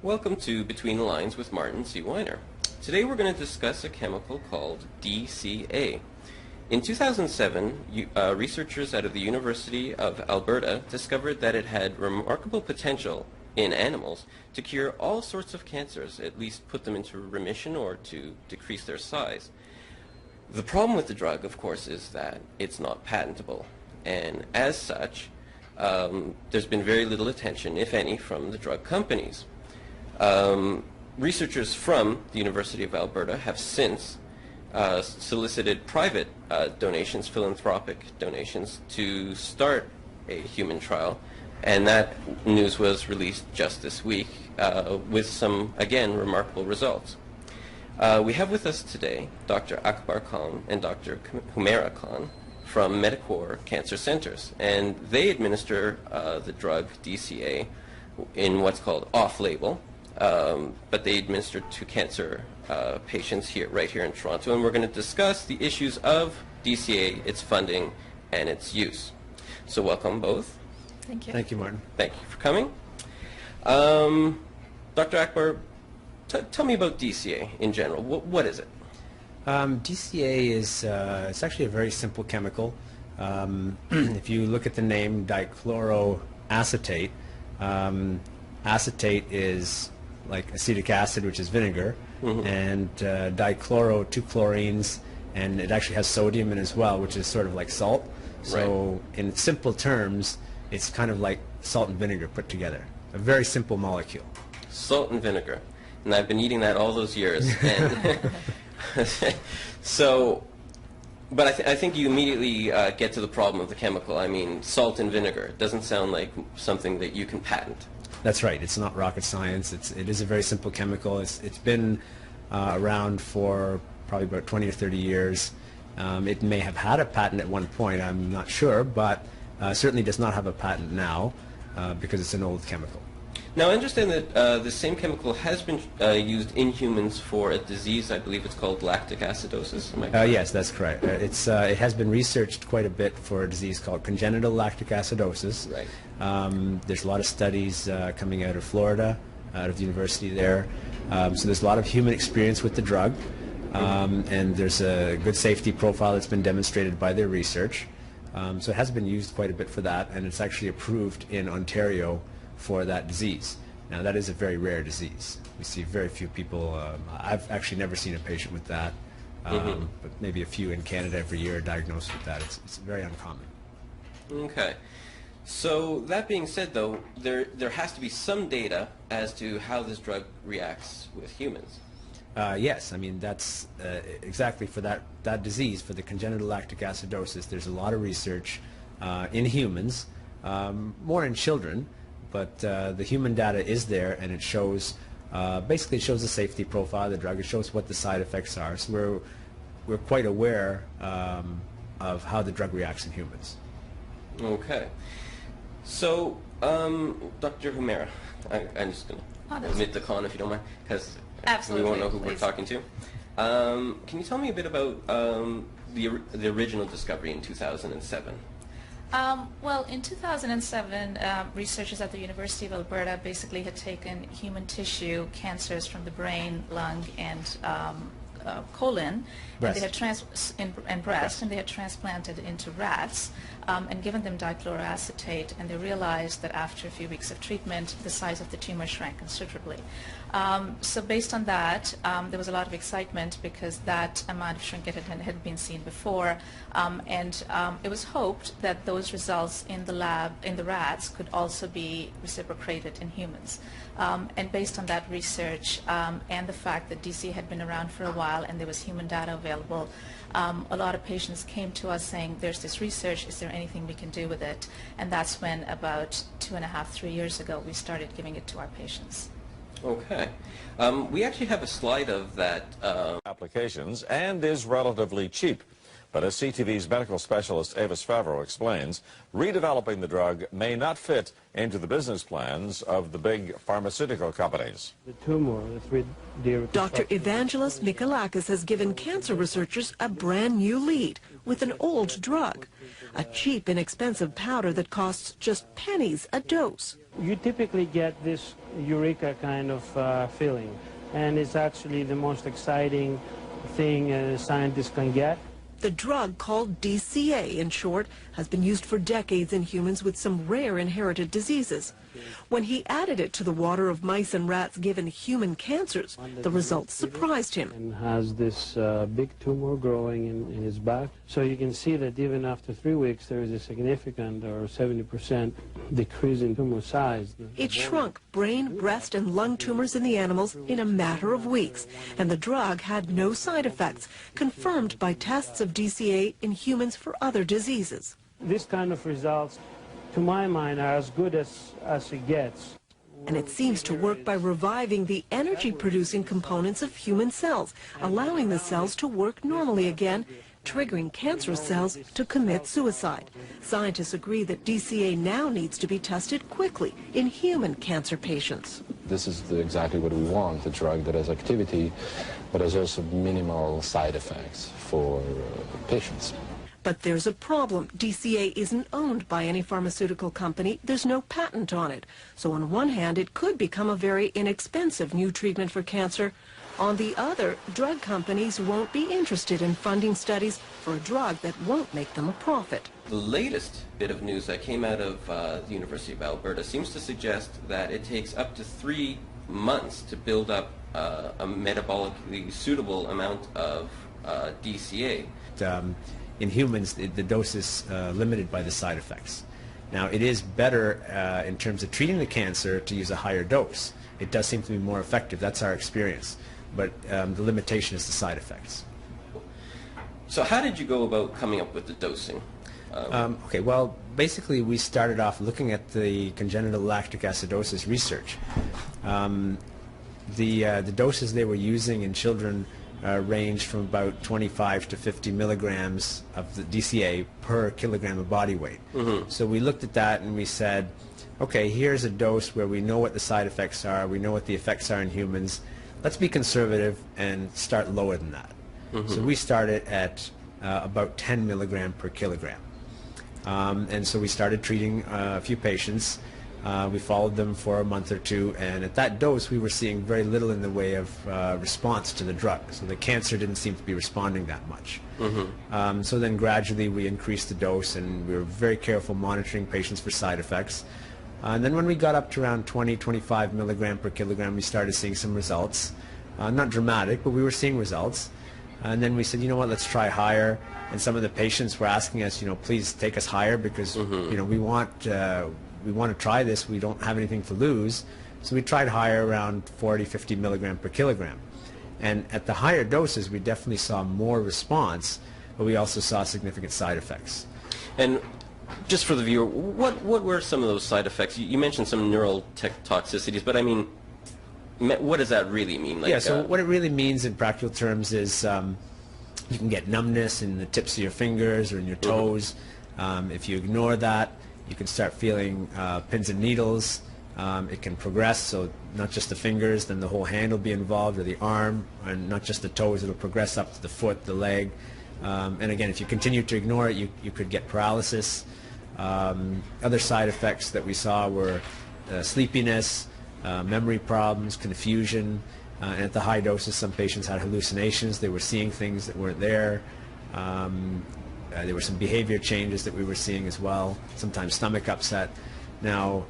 Welcome to Between the Lines with Martin C. Weiner. Today we're going to discuss a chemical called DCA. In 2007, researchers out of the University of Alberta discovered that it had remarkable potential in animals to cure all sorts of cancers, at least put them into remission or to decrease their size. The problem with the drug, of course, is that it's not patentable, and as such, there's been very little attention, if any, from the drug companies. Researchers from the University of Alberta have since solicited private donations, philanthropic donations, to start a human trial, and that news was released just this week with some, again, remarkable results. We have with us today Dr. Akbar Khan and Dr. Humaira Khan from Medicor Cancer Centers, and they administer the drug DCA in what's called off-label, but they administer to cancer patients right here in Toronto, and we're going to discuss the issues of DCA, its funding, and its use. So welcome both. Thank you. Thank you, Martin. Thank you for coming. Dr. Akbar, tell me about DCA in general. What is it? DCA is it's actually a very simple chemical. If you look at the name dichloroacetate, acetate is like acetic acid, which is vinegar, and dichloro, two chlorines, and it actually has sodium in it as well, which is sort of like salt. So in simple terms, it's kind of like salt and vinegar put together. A very simple molecule. Salt and vinegar. And I've been eating that all those years. And so, but I think you immediately get to the problem of the chemical. I mean, salt and vinegar. It doesn't sound like something that you can patent. That's right. It's not rocket science. It is a very simple chemical. It's been around for probably about 20 or 30 years. It may have had a patent at one point. I'm not sure, but certainly does not have a patent now because it's an old chemical. Now, I understand that the same chemical has been used in humans for a disease. I believe it's called lactic acidosis. Am I correct? Yes, that's correct. It has been researched quite a bit for a disease called congenital lactic acidosis. Right. There's a lot of studies coming out of Florida, out of the university there. So there's a lot of human experience with the drug, and there's a good safety profile that's been demonstrated by their research. So it has been used quite a bit for that, and it's actually approved in Ontario for that disease. Now, that is a very rare disease. We see very few people. I've actually never seen a patient with that, but maybe a few in Canada every year are diagnosed with that. It's very uncommon. Okay. So that being said, though, there has to be some data as to how this drug reacts with humans. Yes, I mean that's exactly for that disease, for the congenital lactic acidosis. There's a lot of research in humans, more in children, but the human data is there, and it shows basically it shows the safety profile of the drug. It shows what the side effects are. So we're quite aware of how the drug reacts in humans. Okay. So, Dr. Humaira, I'm just going to omit the con if you don't mind, because we won't know who we're talking to. Can you tell me a bit about the original discovery in 2007? Well, in 2007, researchers at the University of Alberta basically had taken human tissue cancers from the brain, lung, and colon, and they had breast, and they had transplanted into rats and given them dichloroacetate, and they realized that after a few weeks of treatment, the size of the tumor shrank considerably. So based on that, there was a lot of excitement because that amount of shrinkage had been seen before, and it was hoped that those results in the lab, in the rats, could also be reciprocated in humans. And based on that research and the fact that DC had been around for a while and there was human data available, a lot of patients came to us saying, there's this research, is there anything we can do with it? And that's when about 2.5, 3 years ago, we started giving it to our patients. Okay. We actually have a slide of that. Applications and is relatively cheap. But as CTV's medical specialist Avis Favreau explains, redeveloping the drug may not fit into the business plans of the big pharmaceutical companies. The tumor is Dr. Evangelos Mikalakis has given cancer researchers a brand new lead with an old drug, a cheap, inexpensive powder that costs just pennies a dose. You typically get this eureka kind of feeling. And it's actually the most exciting thing scientists can get. The drug, called DCA in short, has been used for decades in humans with some rare inherited diseases. When he added it to the water of mice and rats given human cancers, the results surprised him. And has this big tumor growing in his back. So you can see that even after 3 weeks there is a significant, or 70% decrease in tumor size. It shrunk brain, breast, and lung tumors in the animals in a matter of weeks, and the drug had no side effects, confirmed by tests of DCA in humans for other diseases. This kind of results, to my mind, are as good as it gets. And it seems to work by reviving the energy-producing components of human cells, allowing the cells to work normally again, triggering cancerous cells to commit suicide. Scientists agree that DCA now needs to be tested quickly in human cancer patients. This is exactly what we want, a drug that has activity, but has also minimal side effects for patients. But there's a problem. DCA isn't owned by any pharmaceutical company. There's no patent on it. So on one hand, it could become a very inexpensive new treatment for cancer. On the other, drug companies won't be interested in funding studies for a drug that won't make them a profit. The latest bit of news that came out of the University of Alberta seems to suggest that it takes up to 3 months to build up a metabolically suitable amount of DCA. In humans, the dose is limited by the side effects. Now, it is better in terms of treating the cancer to use a higher dose. It does seem to be more effective. That's our experience. But the limitation is the side effects. So how did you go about coming up with the dosing? Okay, well, basically we started off looking at the congenital lactic acidosis research. The doses they were using in children ranged from about 25 to 50 milligrams of the DCA per kilogram of body weight. So we looked at that and we said, okay, here's a dose where we know what the side effects are, we know what the effects are in humans. Let's be conservative and start lower than that. So we started at about 10 milligram per kilogram. And so we started treating a few patients. We followed them for a month or two, and at that dose we were seeing very little in the way of response to the drug. So the cancer didn't seem to be responding that much. So then gradually we increased the dose, and we were very careful monitoring patients for side effects. And then when we got up to around 20-25 milligram per kilogram, we started seeing some results. Not dramatic, but we were seeing results. And then we said, you know what, let's try higher. And some of the patients were asking us, you know, please take us higher because, you know, we want to try this. We don't have anything to lose. So we tried higher, around 40-50 milligram per kilogram. And at the higher doses, we definitely saw more response, but we also saw significant side effects. And just for the viewer, what were some of those side effects? You mentioned some neural toxicities, but I mean, what does that really mean? Like, yeah, so what it really means in practical terms is you can get numbness in the tips of your fingers or in your toes. If you ignore that, you can start feeling pins and needles. It can progress, so not just the fingers, then the whole hand will be involved, or the arm, and not just the toes, it'll progress up to the foot, the leg. And again, if you continue to ignore it, you could get paralysis. Other side effects that we saw were sleepiness, memory problems, confusion, and at the high doses some patients had hallucinations. They were seeing things that weren't there. There were some behavior changes that we were seeing as well, sometimes stomach upset. Now,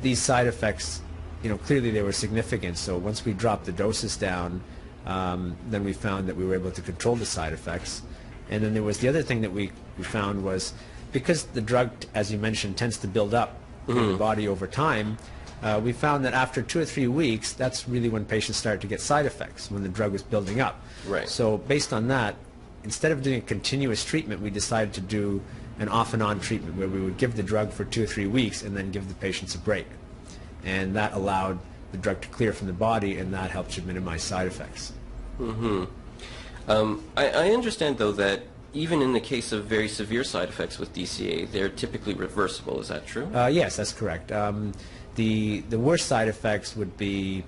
these side effects, you know, clearly they were significant, so once we dropped the doses down, then we found that we were able to control the side effects. And then there was the other thing that we found was, because the drug, as you mentioned, tends to build up in the body over time, we found that after 2 or 3 weeks, that's really when patients started to get side effects, when the drug was building up. Right. So based on that, instead of doing a continuous treatment, we decided to do an off and on treatment where we would give the drug for 2 or 3 weeks and then give the patients a break. And that allowed the drug to clear from the body, and that helped to minimize side effects. I understand, though, that even in the case of very severe side effects with DCA, they're typically reversible. Is that true? Yes, that's correct. The worst side effects would be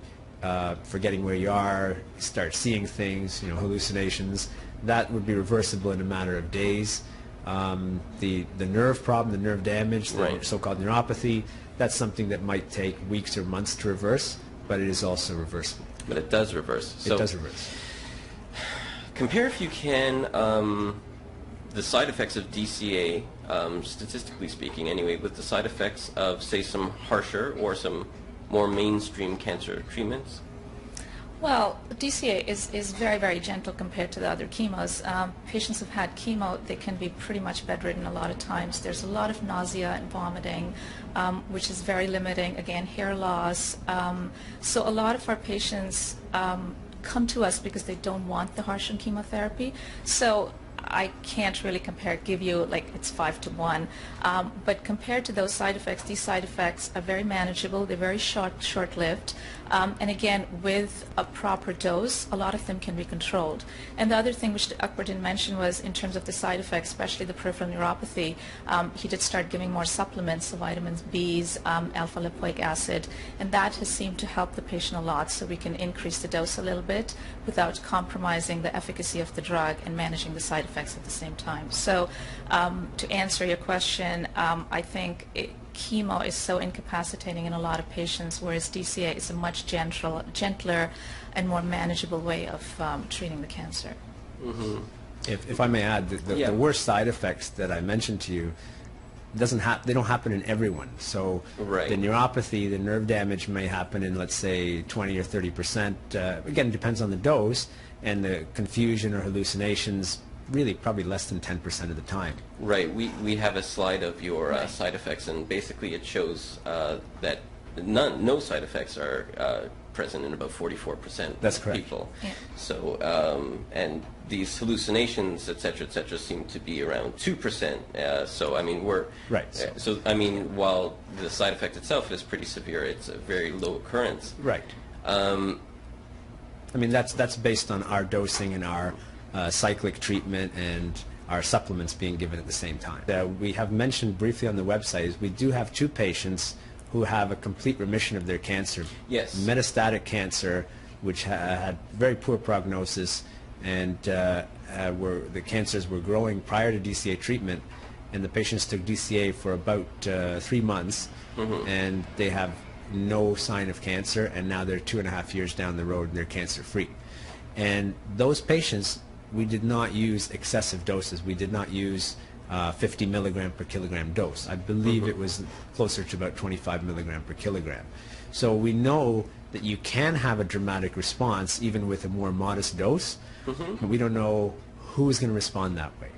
forgetting where you are, start seeing things, you know, hallucinations. That would be reversible in a matter of days. The nerve problem, the nerve damage, the Right. so-called neuropathy, that's something that might take weeks or months to reverse, but it is also reversible. But it does reverse. It does reverse. Compare, if you can, the side effects of DCA, statistically speaking anyway, with the side effects of, say, some harsher or some more mainstream cancer treatments. Well, DCA is very, very gentle compared to the other chemos. Patients who've had chemo, they can be pretty much bedridden a lot of times. There's a lot of nausea and vomiting, which is very limiting. Again, hair loss. So a lot of our patients come to us because they don't want the harsh chemotherapy. So I can't really give you like it's 5 to 1, but compared to those side effects, these side effects are very manageable. They're very short-lived, and again, with a proper dose, a lot of them can be controlled. And the other thing which Akbar didn't mention was in terms of the side effects, especially the peripheral neuropathy, he did start giving more supplements, so vitamins B's, alpha-lipoic acid, and that has seemed to help the patient a lot, so we can increase the dose a little bit without compromising the efficacy of the drug and managing the side effects at the same time. So to answer your question, I think chemo is so incapacitating in a lot of patients, whereas DCA is a much gentler and more manageable way of treating the cancer. Mm-hmm. If I may add, the worst side effects that I mentioned to you they don't happen in everyone. So right. The neuropathy, the nerve damage may happen in, let's say, 20 or 30%. Again, it depends on the dose, and the confusion or hallucinations really probably less than 10% of the time. Right. We have a slide of your Right. side effects, and basically it shows that no side effects are present in about 44% That's of correct. people. Yeah. So and these hallucinations, et cetera, seem to be around 2%. So I mean we're Right. So I mean while the side effect itself is pretty severe, it's a very low occurrence. Right. I mean that's based on our dosing and our cyclic treatment and our supplements being given at the same time. We have mentioned briefly on the website is we do have 2 patients who have a complete remission of their cancer. Yes. Metastatic cancer, which had very poor prognosis, and the cancers were growing prior to DCA treatment, and the patients took DCA for about 3 months, Mm-hmm. and they have no sign of cancer, and now they're 2.5 years down the road and they're cancer-free. And those patients, we did not use excessive doses. We did not use 50 milligram per kilogram dose. I believe Mm-hmm. it was closer to about 25 milligram per kilogram. So we know that you can have a dramatic response even with a more modest dose, Mm-hmm. but we don't know who is going to respond that way.